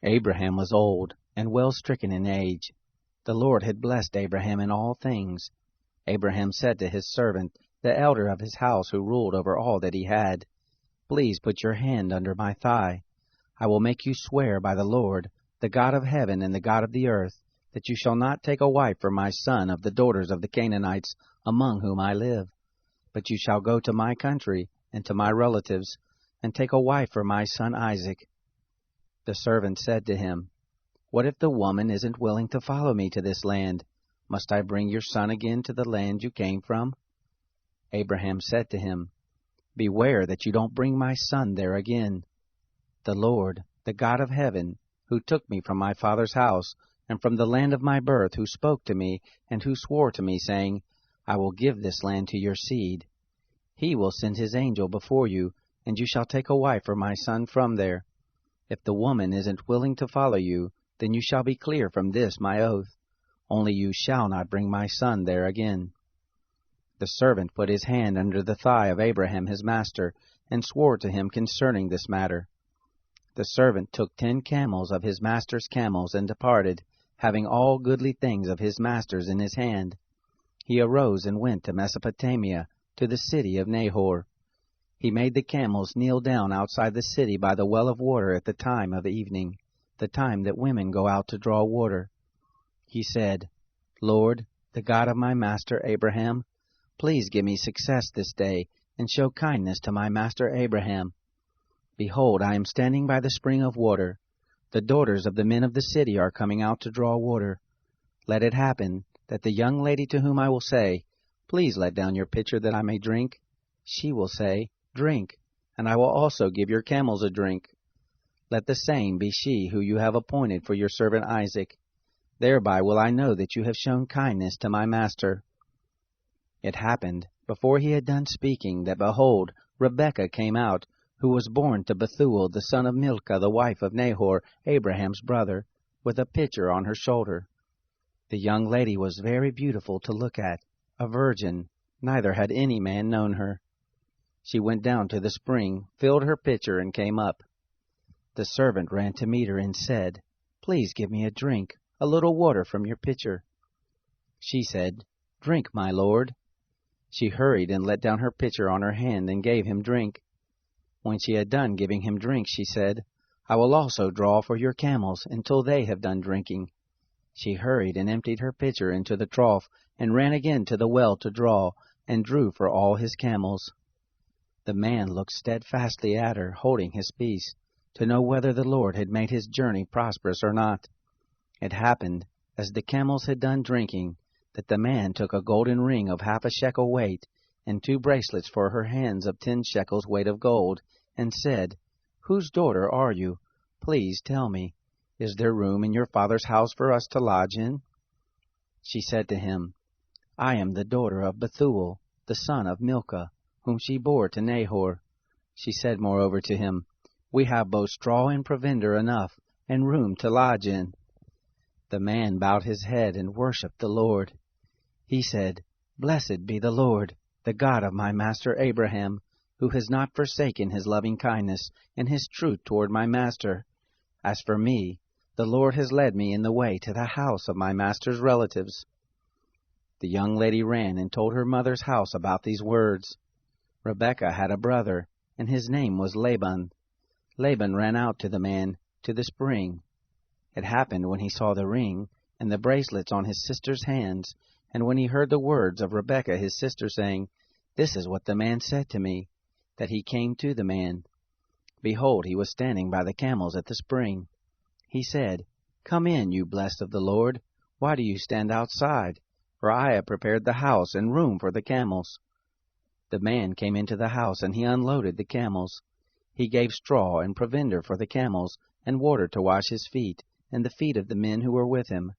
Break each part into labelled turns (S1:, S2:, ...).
S1: Abraham was old and well stricken in age. The Lord had blessed Abraham in all things. Abraham said to his servant, the elder of his house who ruled over all that he had, "Please put your hand under my thigh. I will make you swear by the Lord, the God of heaven and the God of the earth, that you shall not take a wife for my son of the daughters of the Canaanites among whom I live. But you shall go to my country and to my relatives, and take a wife for my son Isaac." The servant said to him, "What if the woman isn't willing to follow me to this land? Must I bring your son again to the land you came from?" Abraham said to him, "Beware that you don't bring my son there again. The Lord, the God of heaven, who took me from my father's house and from the land of my birth, who spoke to me and who swore to me, saying, 'I will give this land to your seed,' he will send his angel before you, and you shall take a wife for my son from there. If the woman isn't willing to follow you, then you shall be clear from this my oath. Only you shall not bring my son there again." The servant put his hand under the thigh of Abraham his master, and swore to him concerning this matter. The servant took 10 camels of his master's camels, and departed, having all goodly things of his master's in his hand. He arose and went to Mesopotamia, to the city of Nahor. He made the camels kneel down outside the city by the well of water at the time of evening, the time that women go out to draw water. He said, "Lord, the God of my master Abraham, please give me success this day, and show kindness to my master Abraham. Behold, I am standing by the spring of water. The daughters of the men of the city are coming out to draw water. Let it happen that the young lady to whom I will say, 'Please let down your pitcher that I may drink,' she will say, 'Drink, and I will also give your camels a drink.' Let the same be she who you have appointed for your servant Isaac. Thereby will I know that you have shown kindness to my master." It happened, before he had done speaking, that behold, Rebekah came out, who was born to Bethuel the son of Milcah, the wife of Nahor, Abraham's brother, with a pitcher on her shoulder. The young lady was very beautiful to look at, a virgin, neither had any man known her. She went down to the spring, filled her pitcher, and came up. The servant ran to meet her and said, "Please give me a drink, a little water from your pitcher." She said, "Drink, my lord." She hurried and let down her pitcher on her hand and gave him drink. When she had done giving him drink, she said, "I will also draw for your camels until they have done drinking." She hurried and emptied her pitcher into the trough, and ran again to the well to draw, and drew for all his camels. The man looked steadfastly at her, holding his peace, to know whether the Lord had made his journey prosperous or not. It happened, as the camels had done drinking, that the man took a golden ring of 1/2 shekel weight, and 2 bracelets for her hands of 10 shekels weight of gold, and said, "Whose daughter are you? Please tell me. Is there room in your father's house for us to lodge in?" She said to him, "I am the daughter of Bethuel, the son of Milcah, whom she bore to Nahor." She said moreover to him, "We have both straw and provender enough, and room to lodge in." The man bowed his head and worshipped the Lord. He said, "Blessed be the Lord, the God of my master Abraham, who has not forsaken his loving kindness and his truth toward my master. As for me, the Lord has led me in the way to the house of my master's relatives." The young lady ran and told her mother's house about these words. Rebekah had a brother, and his name was Laban. Laban ran out to the man, to the spring. It happened when he saw the ring and the bracelets on his sister's hands, and when he heard the words of Rebekah his sister, saying, "This is what the man said to me," that he came to the man. Behold, he was standing by the camels at the spring. He said, "Come in, you blessed of the Lord. Why do you stand outside? For I have prepared the house and room for the camels." The man came into the house, and he unloaded the camels. He gave straw and provender for the camels, and water to wash his feet, and the feet of the men who were with him.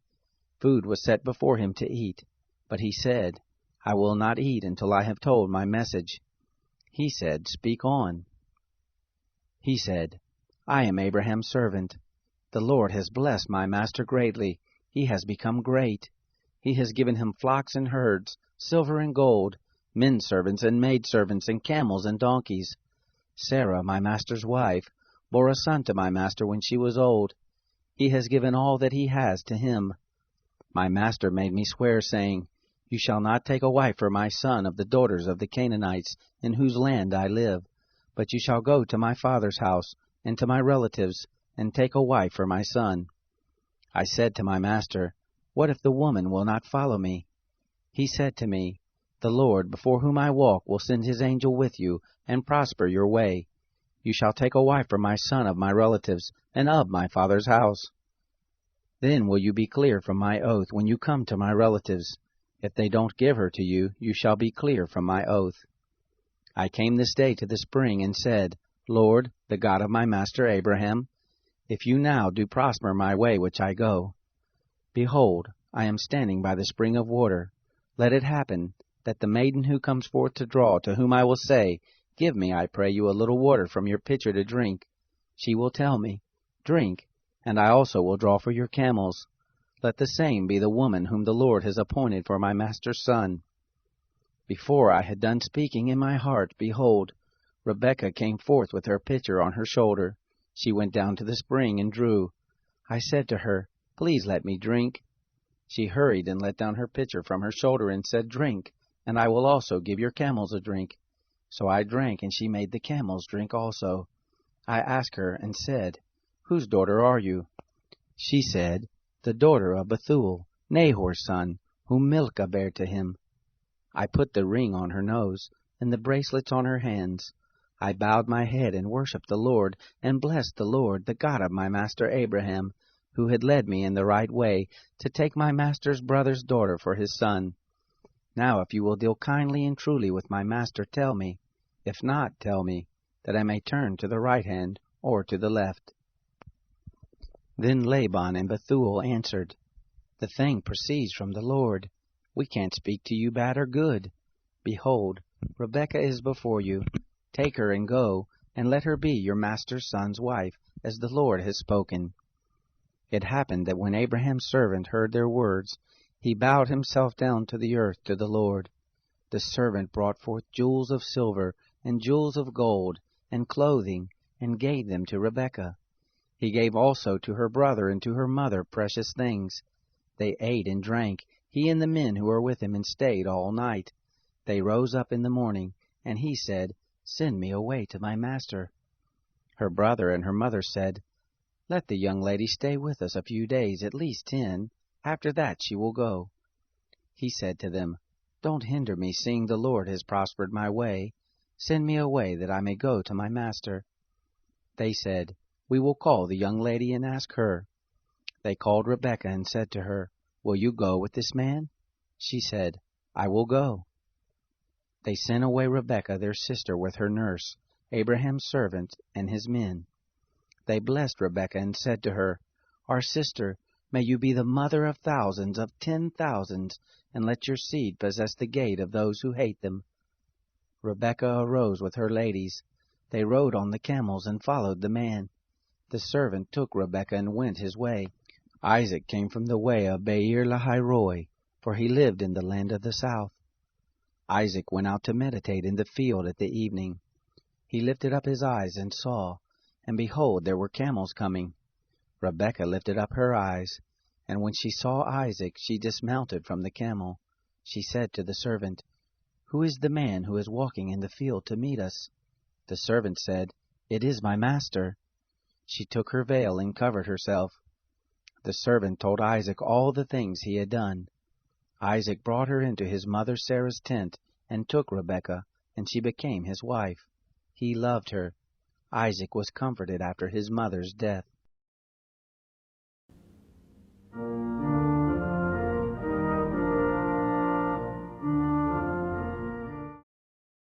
S1: Food was set before him to eat, but he said, "I will not eat until I have told my message." He said, "Speak on." He said, "I am Abraham's servant. The Lord has blessed my master greatly. He has become great. He has given him flocks and herds, silver and gold, men servants and maid servants, and camels and donkeys. Sarah, my master's wife, bore a son to my master when she was old. He has given all that he has to him. My master made me swear, saying, You shall not take a wife for my son of the daughters of the Canaanites, in whose land I live, but you shall go to my father's house, and to my relatives, and take a wife for my son. I said to my master, What if the woman will not follow me? He said to me, The Lord, before whom I walk, will send his angel with you, and prosper your way. You shall take a wife for my son of my relatives, and of my father's house. Then will you be clear from my oath when you come to my relatives. If they don't give her to you, you shall be clear from my oath. I came this day to the spring, and said, Lord, the God of my master Abraham, if you now do prosper my way which I go, behold, I am standing by the spring of water. Let it happen, that the maiden who comes forth to draw, to whom I will say, Give me, I pray you, a little water from your pitcher to drink, she will tell me, Drink, and I also will draw for your camels. Let the same be the woman whom the Lord has appointed for my master's son. Before I had done speaking in my heart, behold, Rebekah came forth with her pitcher on her shoulder. She went down to the spring and drew. I said to her, Please let me drink. She hurried and let down her pitcher from her shoulder and said, Drink, and I will also give your camels a drink. So I drank, and she made the camels drink also. I asked her and said, Whose daughter are you? She said, The daughter of Bethuel, Nahor's son, whom Milcah bare to him. I put the ring on her nose, and the bracelets on her hands. I bowed my head and worshipped the Lord, and blessed the Lord, the God of my master Abraham, who had led me in the right way, to take my master's brother's daughter for his son. Now if you will deal kindly and truly with my master, tell me. If not, tell me, that I may turn to the right hand or to the left. Then Laban and Bethuel answered, The thing proceeds from the Lord. We can't speak to you bad or good. Behold, Rebekah is before you. Take her and go, and let her be your master's son's wife, as the Lord has spoken. It happened that when Abraham's servant heard their words, he bowed himself down to the earth to the Lord. The servant brought forth jewels of silver, and jewels of gold, and clothing, and gave them to Rebekah. He gave also to her brother and to her mother precious things. They ate and drank, he and the men who were with him, and stayed all night. They rose up in the morning, and he said, Send me away to my master. Her brother and her mother said, Let the young lady stay with us a few days, at least 10. After that she will go. He said to them, Don't hinder me, seeing the Lord has prospered my way. Send me away, that I may go to my master. They said, We will call the young lady and ask her. They called Rebekah and said to her, Will you go with this man? She said, I will go. They sent away Rebekah their sister with her nurse, Abraham's servant, and his men. They blessed Rebekah and said to her, Our sister, may you be the mother of thousands, of 10,000s, and let your seed possess the gate of those who hate them. Rebekah arose with her ladies. They rode on the camels and followed the man. The servant took Rebekah and went his way. Isaac came from the way of Beer-lahai-roi, for he lived in the land of the south. Isaac went out to meditate in the field at the evening. He lifted up his eyes and saw, and behold, there were camels coming. Rebekah lifted up her eyes, and when she saw Isaac, she dismounted from the camel. She said to the servant, Who is the man who is walking in the field to meet us? The servant said, It is my master. She took her veil and covered herself. The servant told Isaac all the things he had done. Isaac brought her into his mother Sarah's tent, and took Rebekah, and she became his wife. He loved her. Isaac was comforted after his mother's death.